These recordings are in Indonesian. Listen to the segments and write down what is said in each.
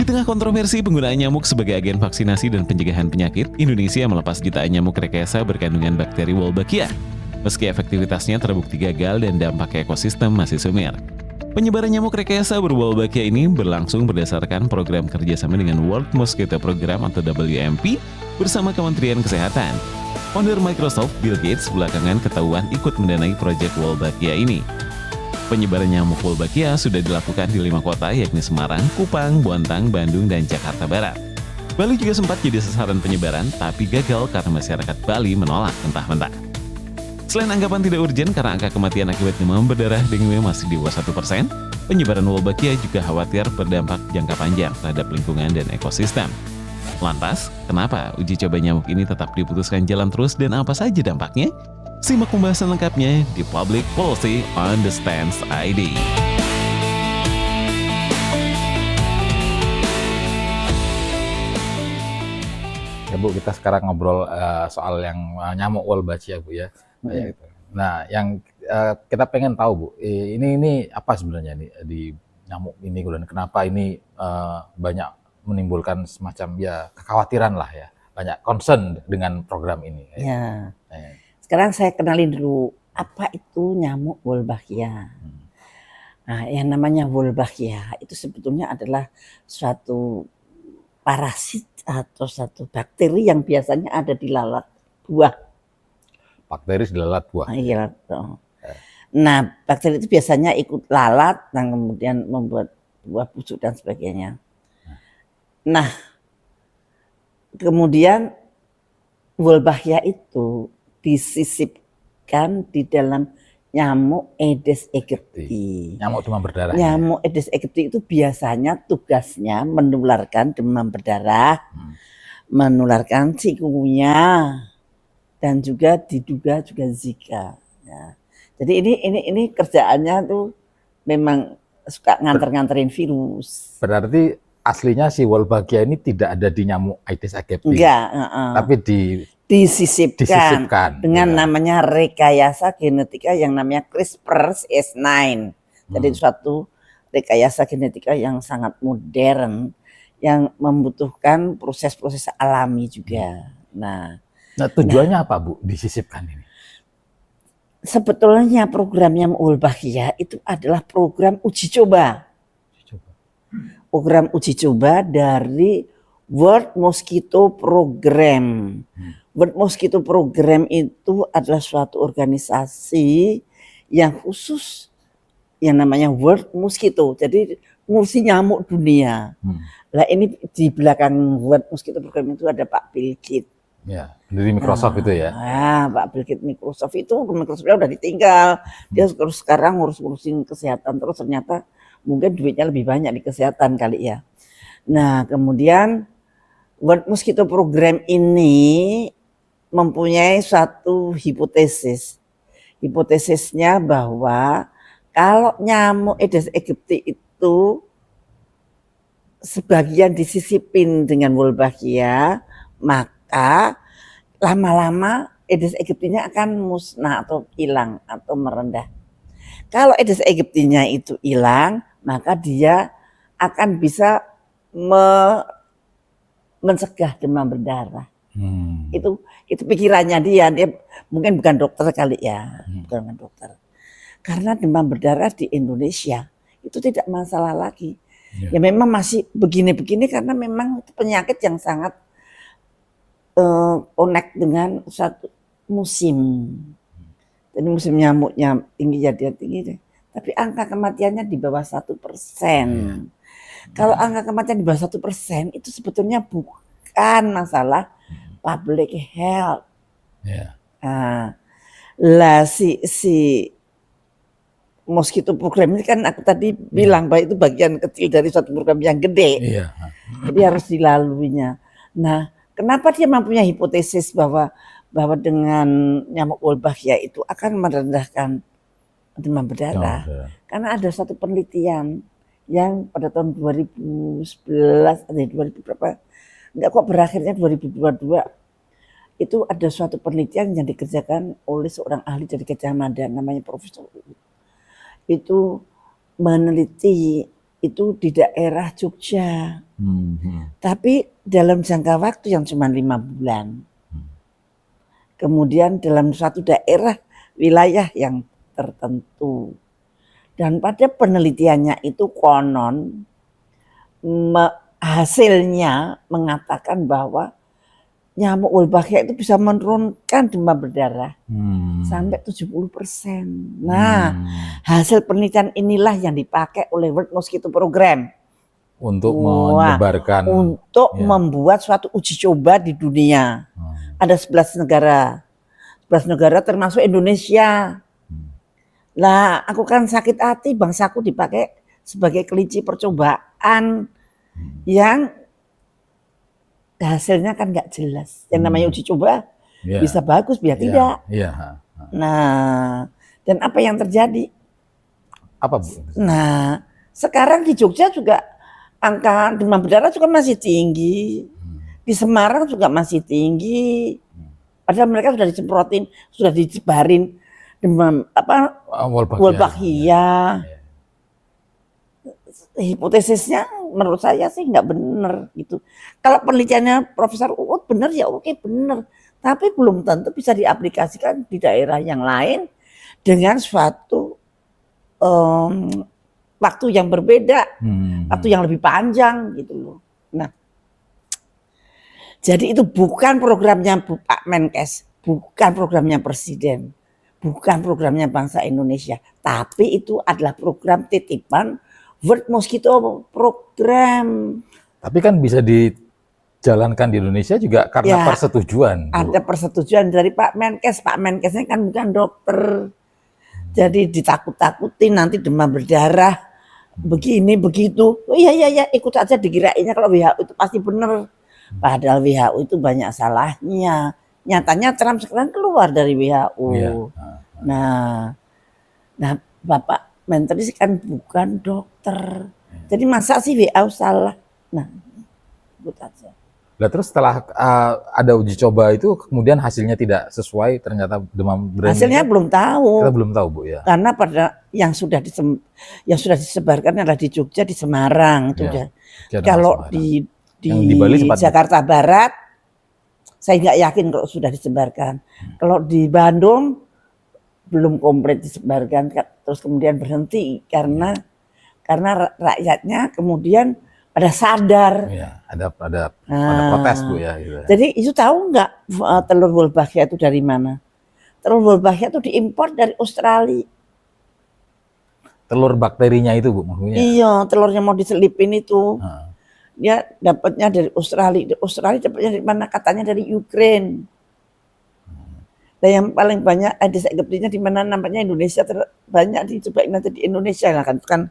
tengah kontroversi penggunaan nyamuk sebagai agen vaksinasi dan pencegahan penyakit, Indonesia melepas jutaan nyamuk rekayasa berkandungan bakteri Wolbachia. Meski efektivitasnya terbukti gagal dan dampak ekosistem masih sumir. Penyebaran nyamuk rekayasa berwolbachia ini berlangsung berdasarkan program kerjasama dengan World Mosquito Program atau WMP bersama Kementerian Kesehatan. Founder Microsoft, Bill Gates, belakangan ketahuan ikut mendanai proyek Wolbachia ini. Penyebaran nyamuk Wolbachia sudah dilakukan di 5 kota yakni Semarang, Kupang, Bontang, Bandung, dan Jakarta Barat. Bali juga sempat jadi sasaran penyebaran, tapi gagal karena masyarakat Bali menolak mentah-mentah. Selain anggapan tidak urgen karena angka kematian akibat demam berdarah dengue masih di bawah 1%, penyebaran Wolbachia juga khawatir berdampak jangka panjang terhadap lingkungan dan ekosistem. Lantas, kenapa uji coba nyamuk ini tetap diputuskan jalan terus dan apa saja dampaknya? Simak pembahasan lengkapnya di Public Policy Understands ID. Ya Bu, kita sekarang ngobrol soal yang nyamuk Wolbachia Bu ya. Gitu. Nah, yang kita pengen tahu Bu, ini apa sebenarnya di nyamuk ini dan kenapa ini banyak menimbulkan semacam ya kekhawatiran lah ya, banyak concern dengan program ini. Ya. Sekarang saya kenalin dulu apa itu nyamuk Wolbachia. Nah, yang namanya Wolbachia itu sebetulnya adalah suatu parasit atau satu bakteri yang biasanya ada di lalat buah. Bakteri di lalat buah. Iya. Nah, bakteri itu biasanya ikut lalat dan kemudian membuat buah busuk dan sebagainya. Nah, kemudian Wolbachia itu disisipkan di dalam nyamuk Aedes aegypti. Nyamuk demam berdarah. Nyamuk Aedes aegypti itu biasanya tugasnya menularkan demam berdarah, menularkan chikungunya, dan juga diduga juga Zika. Ya. Jadi ini kerjaannya tuh memang suka nganter-nganterin virus. Berarti aslinya si Wolbachia ini tidak ada di nyamuk Aedes aegypti. Enggak, tapi disisipkan dengan namanya rekayasa genetika yang namanya CRISPR-Cas9. Jadi suatu rekayasa genetika yang sangat modern yang membutuhkan proses-proses alami juga. Nah, tujuannya apa Bu disisipkan ini? Sebetulnya programnya Wolbachia itu adalah program uji coba. Program uji coba dari World Mosquito Program. World Mosquito Program itu adalah suatu organisasi yang khusus yang namanya World Mosquito. Jadi ngurusi nyamuk dunia. Lah ini di belakang World Mosquito Program itu ada Pak Bill Gates. Ya, dari Microsoft itu ya. Pak Bill Gates Microsoftnya udah ditinggal. Dia sekarang ngurusin kesehatan terus ternyata mungkin duitnya lebih banyak di kesehatan kali ya. Nah, kemudian World Mosquito Program ini mempunyai satu hipotesis. Hipotesisnya bahwa kalau nyamuk Aedes aegypti itu sebagian disisipin dengan Wolbachia, maka lama-lama Aedes aegyptinya akan musnah atau hilang atau merendah. Kalau Aedes aegyptinya itu hilang, maka dia akan bisa mencegah demam berdarah. Itu pikirannya dia mungkin bukan dokter kali ya, bukan dokter. Karena demam berdarah di Indonesia itu tidak masalah lagi. Ya memang masih begini-begini karena memang penyakit yang sangat connect dengan satu musim. Jadi musim nyamuknya tinggi jadi tinggi deh. Tapi angka kematiannya di bawah 1%. Kalau angka kematian di bawah 1% itu sebetulnya bukan masalah public health. Lah si Mosquito Program ini kan aku tadi bilang bahwa itu bagian kecil dari suatu program yang gede. Jadi harus dilaluinya. Nah, kenapa dia mempunyai hipotesis bahwa dengan nyamuk Wolbachia itu akan merendahkan demam berdarah? Karena ada satu penelitian yang pada tahun 2011 atau 2000 berapa? Enggak kok berakhirnya 2022. Itu ada suatu penelitian yang dikerjakan oleh seorang ahli dari Gajah Mada namanya Profesor. Itu meneliti itu di daerah Jogja. Tapi dalam jangka waktu yang cuma 5 bulan. Kemudian dalam suatu daerah wilayah yang tertentu. Dan pada penelitiannya itu konon hasilnya mengatakan bahwa nyamuk Wolbachia itu bisa menurunkan demam berdarah sampai 70%. Nah, hasil penelitian inilah yang dipakai oleh World Mosquito Program untuk menyebarkan, untuk membuat suatu uji coba di dunia. Ada 11 negara. 11 negara termasuk Indonesia. Lah, aku kan sakit hati bangsaku dipakai sebagai kelinci percobaan yang hasilnya kan nggak jelas. Yang namanya uji coba bisa bagus, bisa tidak. Nah, dan apa yang terjadi? Apa, Bu? Nah, sekarang di Jogja juga angka demam berdarah juga masih tinggi. Di Semarang juga masih tinggi. Padahal mereka sudah disemprotin, sudah disebarin demam Wolbachia. Hipotesisnya menurut saya sih nggak benar gitu. Kalau penelitiannya Profesor Uut benar ya oke benar, tapi belum tentu bisa diaplikasikan di daerah yang lain dengan suatu waktu yang berbeda, waktu yang lebih panjang gitu loh. Nah, jadi itu bukan programnya Pak Menkes, bukan programnya Presiden, bukan programnya bangsa Indonesia, tapi itu adalah program titipan World Mosquito Program. Tapi kan bisa dijalankan di Indonesia juga karena persetujuan. Ada persetujuan dari Pak Menkes. Pak Menkesnya kan bukan dokter. Jadi ditakut-takutin nanti demam berdarah. Begini, begitu. Oh iya, ikut aja dikirainnya kalau WHO itu pasti benar. Padahal WHO itu banyak salahnya. Nyatanya Trump sekarang keluar dari WHO. Nah, Bapak Menteri kan bukan dokter. Jadi masa sih WHO salah? Nah, ikut aja. Nah, terus setelah ada uji coba itu kemudian hasilnya tidak sesuai, ternyata demam berdarah. Hasilnya belum tahu. Kita belum tahu, Bu, ya. Karena pada yang sudah disebarkan adalah di Jogja, di Semarang itu ya. Kalau di Bali Jakarta Barat saya nggak yakin kalau sudah disebarkan. Kalau di Bandung belum komplit disebarkan, terus kemudian berhenti karena rakyatnya kemudian pada sadar. Ya, ada protes, Bu, ya. Gitu. Jadi itu tahu nggak telur Wolbachia itu dari mana? Telur Wolbachia itu diimpor dari Australia. Telur bakterinya itu, Bu, maksudnya? Iya, telurnya mau diselipin itu. Dia dapatnya dari Australia. Australia dapatnya dari mana? Katanya dari Ukraine. Dan yang paling banyak Aedes aegyptinya di mana nampaknya Indonesia banyak dicobain nanti di Indonesia lah kan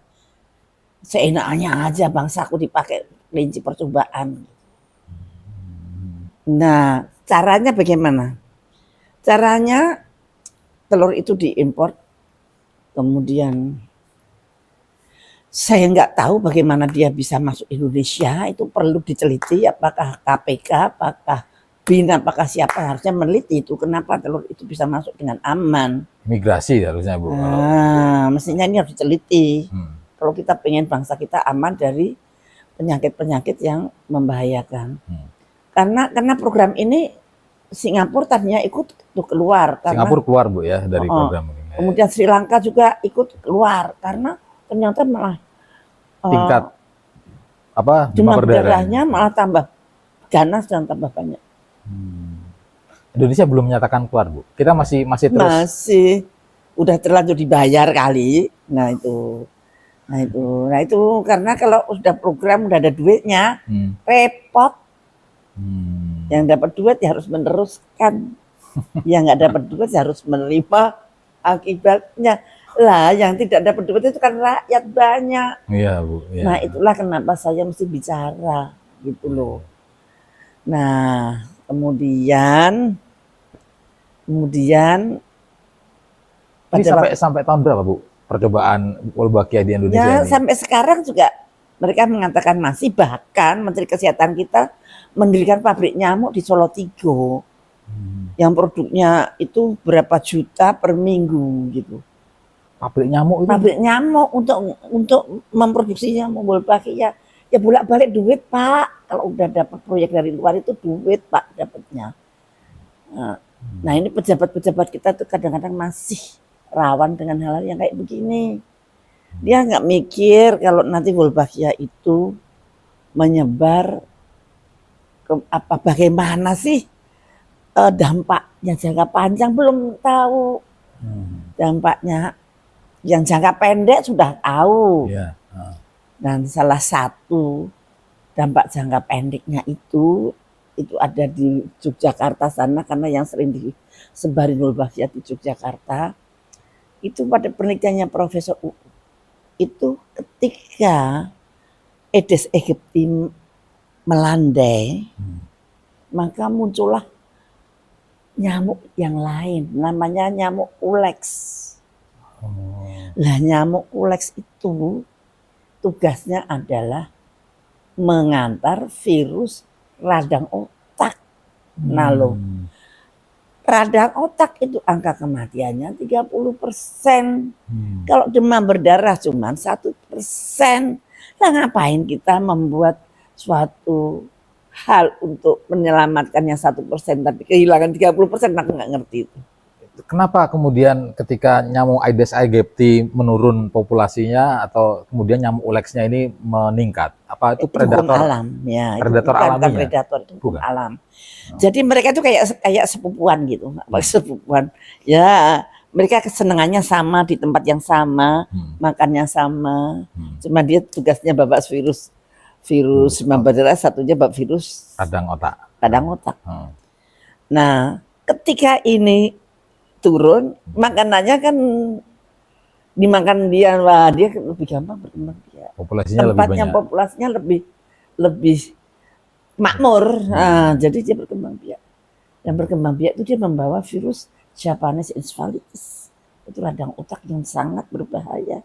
seenaknya aja bangsaku dipakai kelinci percobaan. Nah, caranya bagaimana? Caranya telur itu diimpor, kemudian saya nggak tahu bagaimana dia bisa masuk Indonesia, itu perlu diteliti apakah KPK, apakah BIN, apakah siapa harusnya meneliti itu kenapa telur itu bisa masuk dengan aman. Migrasi harusnya, Bu. Mestinya ini harus diteliti. Kalau kita pengen bangsa kita aman dari penyakit-penyakit yang membahayakan. Karena program ini Singapura tadinya ikut untuk keluar. Singapura keluar, Bu, ya, dari program ini. Kemudian Sri Lanka juga ikut keluar karena ternyata malah tingkat demam berdarahnya malah tambah ganas dan tambah banyak. Indonesia belum menyatakan keluar, Bu. Kita masih terus. Masih udah terlanjur dibayar kali. Nah itu karena kalau sudah program udah ada duitnya, repot. Yang dapat duit ya harus meneruskan. Yang nggak dapat duit ya harus menerima akibatnya. Lah yang tidak dapat duit itu kan rakyat banyak. Iya, Bu. Ya. Nah itulah kenapa saya mesti bicara gitu loh. Nah kemudian ini sampai tahun berapa, Bu, percobaan Wolbachia di Indonesia ini? Sampai sekarang juga mereka mengatakan masih, bahkan Menteri Kesehatan kita mendirikan pabrik nyamuk di Solo Tigo yang produknya itu berapa juta per minggu gitu. Pabrik nyamuk itu. Pabrik nyamuk untuk memproduksi nyamuk Wolbachia. Ya bolak-balik duit Pak. Kalau udah dapat proyek dari luar itu duit Pak dapatnya. Nah ini pejabat-pejabat kita tuh kadang-kadang masih rawan dengan hal-hal yang kayak begini. Dia nggak mikir kalau nanti Wolbachia itu menyebar ke bagaimana sih dampaknya jangka panjang, belum tahu. Dampaknya yang jangka pendek sudah tahu. Dan salah satu dampak jangka pendeknya itu ada di Yogyakarta sana, karena yang sering disebarin Wolbachia di Yogyakarta itu pada penelitiannya Profesor U. Itu ketika Aedes aegypti melandai, maka muncullah nyamuk yang lain, namanya nyamuk Culex. Lah nyamuk Culex itu tugasnya adalah mengantar virus radang otak. Nah loh, radang otak itu angka kematiannya 30%. Kalau demam berdarah cuma 1%. Nah ngapain kita membuat suatu hal untuk menyelamatkannya 1%, tapi kehilangan 30%, aku nggak ngerti itu. Kenapa kemudian ketika nyamuk Aedes aegypti menurun populasinya atau kemudian nyamuk Culex-nya ini meningkat? Apa itu predator? Hukum alam, ya. Predator itu bukan alaminya? Predator, itu hukum Bukan. alam. Jadi mereka itu kayak sepupuan gitu, sepupuan. Ya, mereka kesenangannya sama di tempat yang sama, makannya sama. Cuma dia tugasnya bawa virus demam berdarah, satunya bawa virus Radang otak. Nah, ketika ini turun, makanannya kan dimakan dia, wah dia lebih gampang berkembang biak. Populasinya Populasinya lebih makmur. Nah, jadi dia berkembang biak. Dan berkembang biak itu dia membawa virus Japanese encephalitis. Itu radang otak yang sangat berbahaya.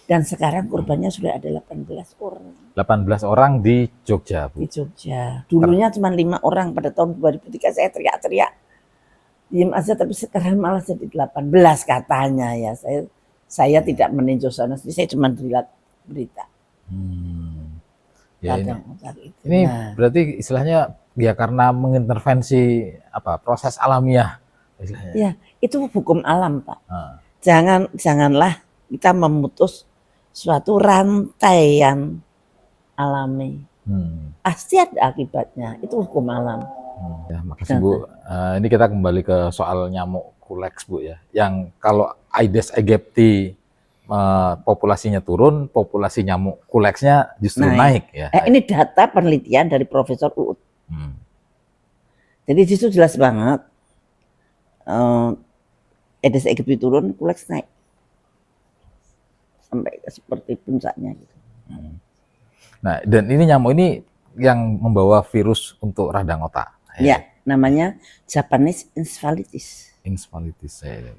Dan sekarang korbannya sudah ada 18 orang. 18 orang di Jogja, Bu. Di Jogja. Dulunya cuma 5 orang pada tahun 2003, saya teriak-teriak. Diam aja, tapi sekarang malah jadi 18 katanya ya. Saya tidak meninjau sana, saya cuma lihat berita. Ya, ini berarti istilahnya ya karena mengintervensi proses alamiah. Istilahnya. Ya, itu hukum alam, Pak. Janganlah kita memutus suatu rantaian alami. Pasti ada akibatnya, itu hukum alam. Ya, makasih Bu. Ini kita kembali ke soal nyamuk Culex, Bu ya. Yang kalau Aedes aegypti populasinya turun, populasi nyamuk Culex-nya justru naik ya. Ini data penelitian dari Profesor Uut. Jadi di situ jelas banget. Aedes aegypti turun, Culex naik. Sampai seperti puncaknya gitu. Nah, dan ini nyamuk ini yang membawa virus untuk radang otak. Ya, namanya Japanese encephalitis.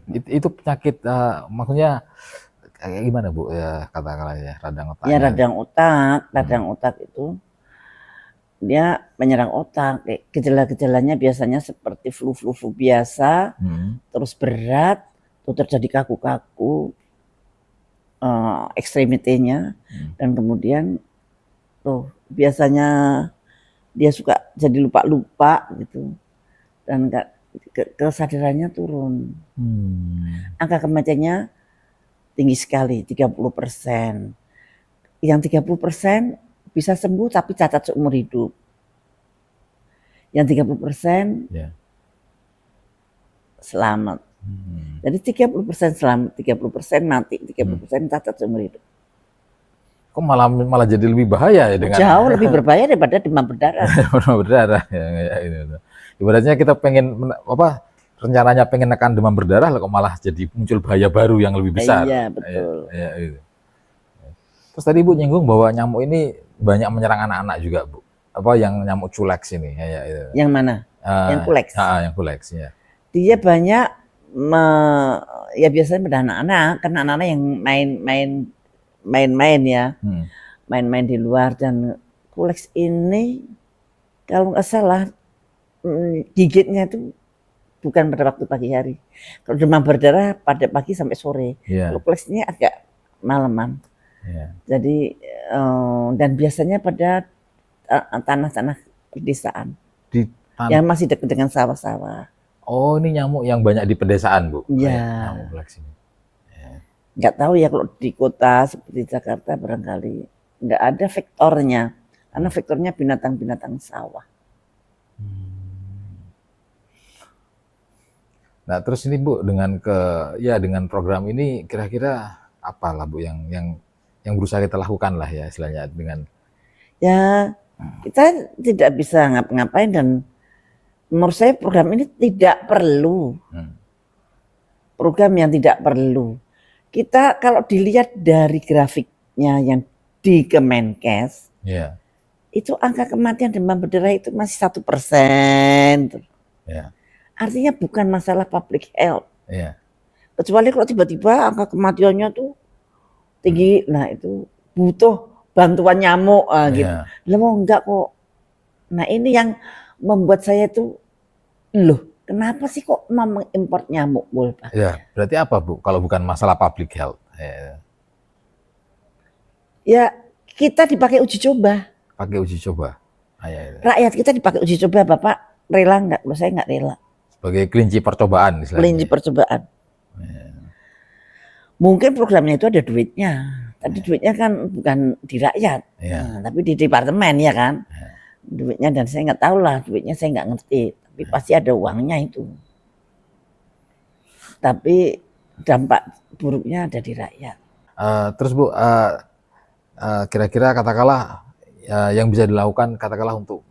Itu penyakit maksudnya kayak gimana Bu ya katakanlah ya radang otak. Ya radang otak itu dia menyerang otak. Gejala-gejalanya biasanya seperti flu biasa, terus berat, terus terjadi kaku-kaku ekstremitinya, dan kemudian biasanya dia suka jadi lupa-lupa gitu, dan kesadarannya turun. Angka kematiannya tinggi sekali, 30%. Yang 30% bisa sembuh tapi cacat seumur hidup. Yang 30% selamat. Jadi 30% selamat, 30% mati, 30% cacat seumur hidup. Kok malah jadi lebih bahaya ya dengan jauh lebih berbahaya daripada demam berdarah. Demam berdarah ya, ini. Ibaratnya kita pengen rencananya pengen nekan demam berdarah kok malah jadi muncul bahaya baru yang lebih besar. Iya, betul. Ya, itu. Terus tadi Bu nyinggung bahwa nyamuk ini banyak menyerang anak-anak juga, Bu. Yang nyamuk Culex ini ya. Yang mana? Yang Culex. Yang Culex ya. Dia banyak ya biasanya pada anak-anak, karena anak-anak yang main-main ya, main-main di luar. Dan Culex ini kalau nggak salah gigitnya itu bukan pada waktu pagi hari. Kalau demam berdarah pada pagi sampai sore. Kalau koleksi ini agak malaman. Jadi dan biasanya pada tanah-tanah pedesaan yang masih dekat dengan sawah-sawah. Oh, ini nyamuk yang banyak di pedesaan, Bu? Iya. Nyamuk black sini. Nggak tahu ya kalau di kota seperti Jakarta barangkali nggak ada vektornya, karena vektornya binatang-binatang sawah. Nah, terus ini Bu, dengan dengan program ini kira-kira apa lah Bu yang berusaha kita lakukan lah ya istilahnya dengan ya kita tidak bisa ngapa-ngapain dan menurut saya program ini tidak perlu. Program yang tidak perlu. Kita kalau dilihat dari grafiknya yang di Kemenkes, itu angka kematian demam berdarah itu masih 1%. Artinya bukan masalah public health. Kecuali kalau tiba-tiba angka kematiannya tuh tinggi, nah itu butuh bantuan nyamuk gitu. Loh enggak kok. Nah ini yang membuat saya tuh, loh kenapa sih kok mau mengimpor nyamuk Wolbachia? Ya, berarti apa Bu kalau bukan masalah public health? Ya kita dipakai uji coba. Pakai uji coba. Rakyat kita dipakai uji coba, Bapak rela nggak? Kalau saya nggak rela. Sebagai kelinci percobaan istilahnya. Kelinci percobaan. Mungkin programnya itu ada duitnya. Tapi duitnya kan bukan di rakyat, tapi di departemen ya kan. Duitnya dan saya nggak tahu lah, duitnya saya nggak ngerti. Tapi pasti ada uangnya itu. Tapi dampak buruknya ada di rakyat. Terus Bu, kira-kira katakanlah yang bisa dilakukan katakanlah untuk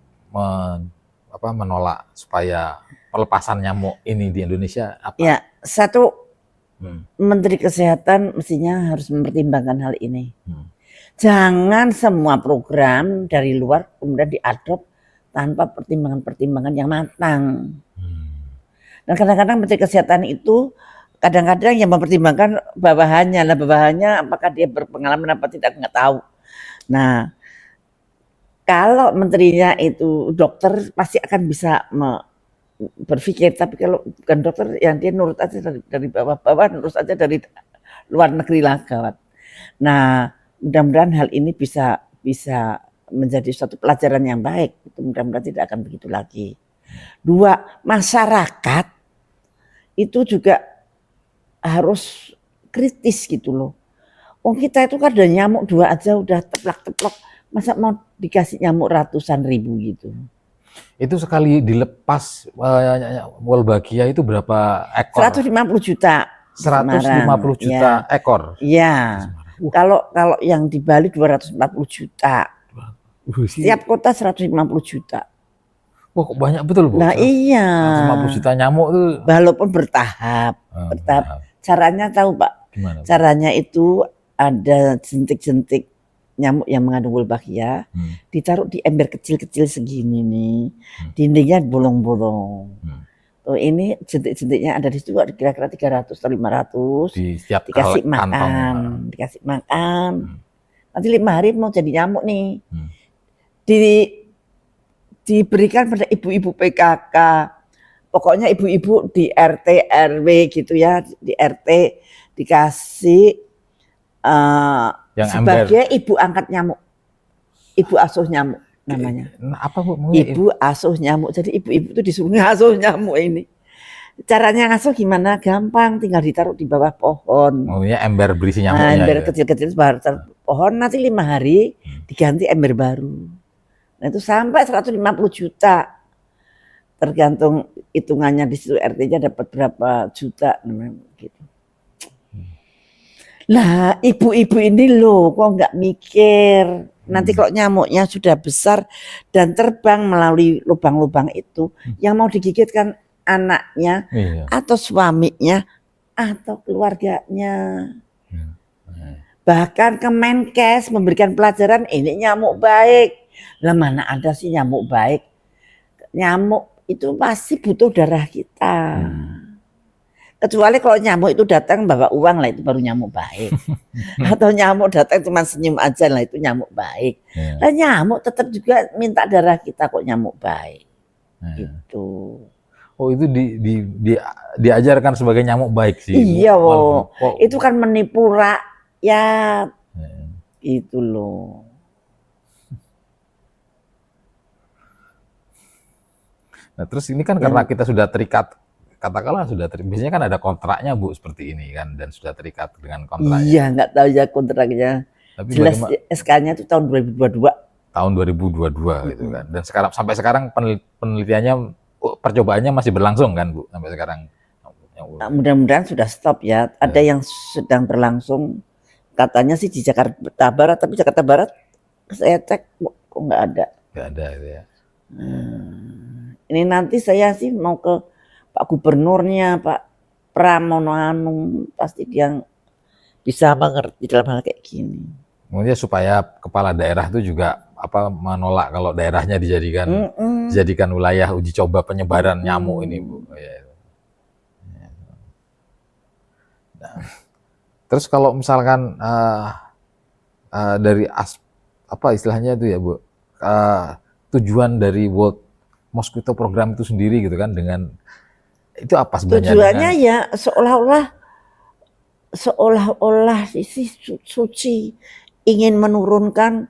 menolak supaya pelepasan nyamuk ini di Indonesia apa? Ya, satu Menteri Kesehatan mestinya harus mempertimbangkan hal ini. Jangan semua program dari luar kemudian diadop tanpa pertimbangan-pertimbangan yang matang. Dan kadang-kadang Menteri Kesehatan itu kadang-kadang yang mempertimbangkan bawahannya. Nah bawahannya apakah dia berpengalaman apa tidak nggak tahu. Nah kalau menterinya itu dokter pasti akan bisa berpikir, tapi kalau bukan dokter yang dia nurut aja dari bawah-bawah, nurut aja dari luar negeri lah gawat. Nah mudah-mudahan hal ini bisa menjadi suatu pelajaran yang baik. Mudah-mudahan tidak akan begitu lagi. Dua, masyarakat itu juga harus kritis gitu loh. Kita itu kan ada nyamuk 2 aja udah teplak-teplok, masa mau dikasih nyamuk ratusan ribu gitu. Itu sekali dilepas Wolbachia itu berapa ekor? 150 juta. 150 juta ekor. Iya. Kalau yang di Bali 240 juta. Setiap kota 150 juta. Wah, kok banyak betul Bu? Nah iya. 150 juta nyamuk tuh. Walaupun bertahap. Caranya tahu Pak? Gimana? Caranya itu ada jentik-jentik nyamuk yang mengandung Wolbachia, ditaruh di ember kecil-kecil segini nih, dindingnya bolong-bolong. Ini jentik-jentiknya ada di situ kira-kira 300 atau 500. Dikasih makan. Nanti 5 hari mau jadi nyamuk nih. Diberikan pada ibu-ibu PKK. Pokoknya ibu-ibu di RT, RW gitu ya, di RT dikasih sebagai ibu angkat nyamuk, ibu asuh nyamuk namanya. Apa Bu? Ibu asuh nyamuk. Jadi ibu-ibu itu disuruh ngasuh nyamuk ini. Caranya ngasuh gimana? Gampang, tinggal ditaruh di bawah pohon. Ya ember berisi nyamuknya. Ember kecil-kecil baru pohon, nanti 5 hari diganti ember baru. Nah itu sampai 150 juta. Tergantung hitungannya di situ RT-nya dapat berapa juta gitu. Lah ibu-ibu ini loh kok nggak mikir nanti kalau nyamuknya sudah besar dan terbang melalui lubang-lubang itu yang mau digigit kan anaknya atau suaminya atau keluarganya. Bahkan Kemenkes memberikan pelajaran ini nyamuk baik. Lah mana ada sih nyamuk baik? Nyamuk itu pasti butuh darah kita. Kecuali kalau nyamuk itu datang bawa uang lah itu baru nyamuk baik. Atau nyamuk datang cuma senyum aja lah itu nyamuk baik. Lah nyamuk tetap juga minta darah kita kok nyamuk baik. Gitu. Oh itu diajarkan sebagai nyamuk baik sih. Iya, itu kan menipu rakyat, itu loh. Nah terus ini kan karena kita sudah terikat, katakanlah biasanya kan ada kontraknya Bu seperti ini kan, dan sudah terikat dengan kontraknya. Iya, nggak tahu ya kontraknya. Tapi jelas SK-nya itu tahun 2022. Tahun 2022 gitu kan. Dan sampai sekarang penelitiannya, percobaannya masih berlangsung kan Bu sampai sekarang. Mudah-mudahan sudah stop ya. Ada yang sedang berlangsung. Katanya sih di Jakarta Barat, tapi Jakarta Barat saya cek kok nggak ada. Nggak ada gitu ya. Ini nanti saya sih mau ke Pak Gubernurnya, Pak Pramono Anung, pasti dia bisa mengerti dalam hal kayak gini. Mungkin supaya kepala daerah itu juga menolak kalau daerahnya dijadikan wilayah uji coba penyebaran nyamuk ini Bu. Nah, terus kalau misalkan dari istilahnya itu ya Bu, tujuan dari World Mosquito Program itu sendiri gitu kan, dengan itu apa sebenarnya? Tujuannya ya seolah-olah sisi suci, ingin menurunkan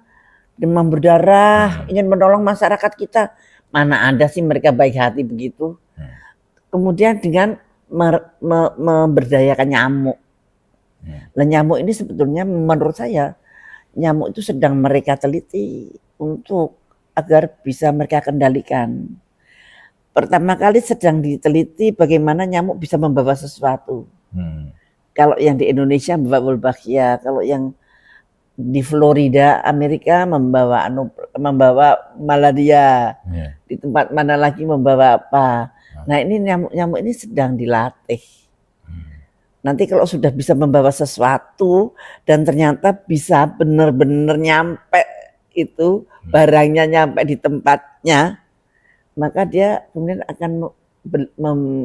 demam berdarah, ingin menolong masyarakat kita. Mana ada sih mereka baik hati begitu. Kemudian dengan memberdayakan nyamuk. Nah, nyamuk ini sebetulnya menurut saya nyamuk itu sedang mereka teliti untuk agar bisa mereka kendalikan. Pertama kali sedang diteliti bagaimana nyamuk bisa membawa sesuatu. Kalau yang di Indonesia membawa Wolbachia, kalau yang di Florida, Amerika membawa malaria. Di tempat mana lagi membawa apa. Nah ini nyamuk ini sedang dilatih. Nanti kalau sudah bisa membawa sesuatu dan ternyata bisa benar-benar nyampe itu, barangnya nyampe di tempatnya, maka dia kemudian akan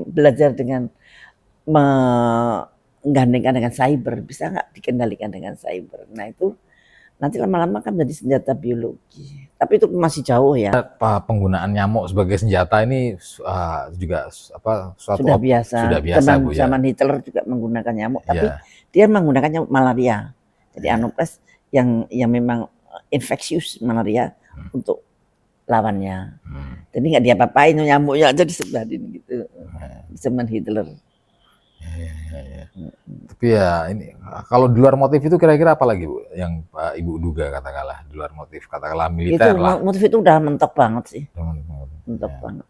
belajar dengan menggandengkan dengan cyber, bisa nggak dikendalikan dengan cyber. Nah itu nanti lama-lama kan menjadi senjata biologi. Tapi itu masih jauh ya. Penggunaan nyamuk sebagai senjata ini juga suatu sudah biasa. Bu, ya. Zaman Hitler juga menggunakan nyamuk, tapi dia menggunakan nyamuk malaria. Jadi anopheles yang memang infeksius malaria untuk lawannya. Jadi nggak diapa-apain nyamuknya aja disebarin gitu. Zaman Hitler. Tapi ya ini kalau di luar motif itu kira-kira apa lagi Bu yang Ibu duga katakanlah di luar motif, katakanlah militer itu, lah. Motif itu udah mentok banget sih. Mentok banget.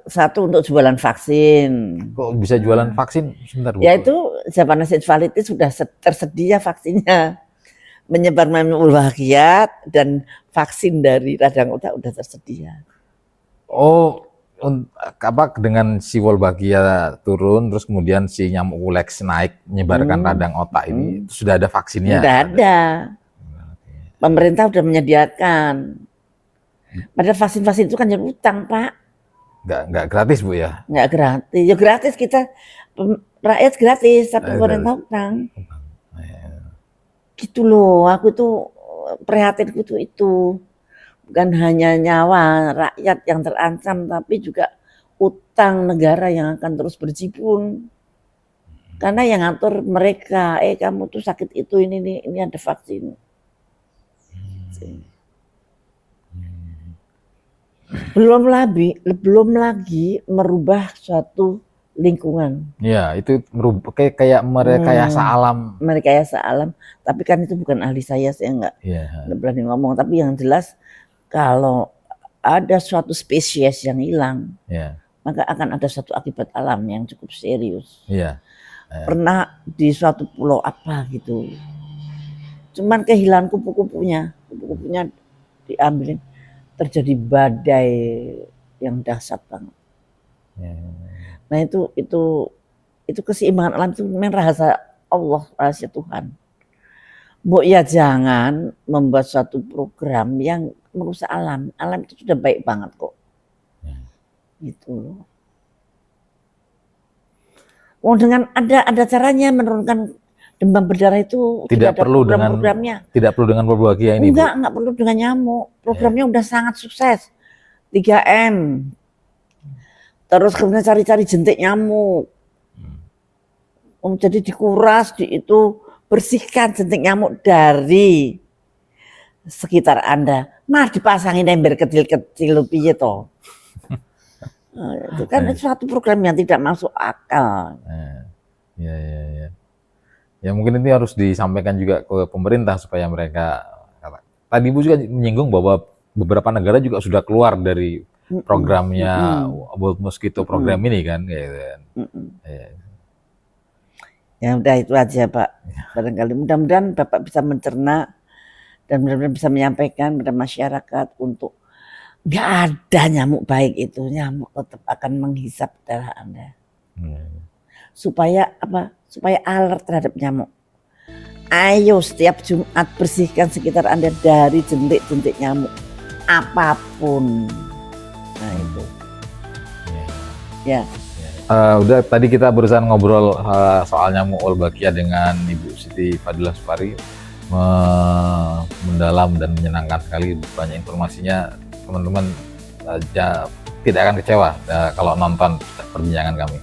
Satu untuk jualan vaksin. Kok bisa jualan vaksin? Sebentar Bu. Ya itu Japanese encephalitis sudah tersedia vaksinnya. Menyebar Wolbachia dan vaksin dari radang otak udah tersedia. Oh, dengan si Wolbachia turun, terus kemudian si nyamuk Culex naik menyebarkan radang otak ini, sudah ada vaksinnya? Sudah ada. Pemerintah sudah menyediakan. Padahal vaksin-vaksin itu kan jadi utang Pak. Nggak gratis Bu ya? Nggak gratis. Ya gratis kita, rakyat gratis, tapi pemerintah utang. Gitu loh, aku tuh prihatinku tuh itu. Bukan hanya nyawa rakyat yang terancam, tapi juga utang negara yang akan terus berjibun. Karena yang ngatur mereka, kamu tuh sakit itu, ini ada vaksin. Belum lagi merubah suatu lingkungan. Ya, itu kayak merekayasa alam. Merekayasa alam, tapi kan itu bukan ahli saya nggak berani ngomong. Tapi yang jelas kalau ada suatu spesies yang hilang, maka akan ada suatu akibat alam yang cukup serius. Pernah di suatu pulau apa gitu, cuman kehilangan kupu-kupunya diambilin, terjadi badai yang dahsyat banget. Nah itu keseimbangan alam itu memang rahasia Allah, rahasia Tuhan. Bu ya jangan membuat suatu program yang merusak alam. Alam itu sudah baik banget kok. Gitu loh. Dengan ada caranya menurunkan demam berdarah itu, tidak perlu dengan programnya. Tidak perlu dengan Wolbachia ini. Enggak perlu dengan nyamuk. Programnya udah sangat sukses. 3M. Terus kemudian cari-cari jentik nyamuk. Jadi dikuras, itu bersihkan jentik nyamuk dari sekitar Anda. Mah dipasangin ember kecil-kecil piye toh. Itu kan suatu program yang tidak masuk akal. Ya mungkin ini harus disampaikan juga ke pemerintah supaya mereka, tadi Ibu juga menyinggung bahwa beberapa negara juga sudah keluar dari programnya World Mosquito Program ini kan, gitu kan. Ya udah itu aja Pak. Barangkali mudah-mudahan Bapak bisa mencerna dan benar-benar bisa menyampaikan pada masyarakat untuk nggak ada nyamuk baik itu, nyamuk tetap akan menghisap darah Anda. Supaya apa? Supaya alert terhadap nyamuk. Ayo setiap Jumat bersihkan sekitar Anda dari jentik-jentik nyamuk apapun. Nah itu. Ya. Udah tadi kita berusaha ngobrol soal nyamuk Wolbachia dengan Ibu Siti Fadilah Supari, mendalam dan menyenangkan sekali, banyak informasinya. Teman-teman tidak akan kecewa kalau nonton perbincangan kami.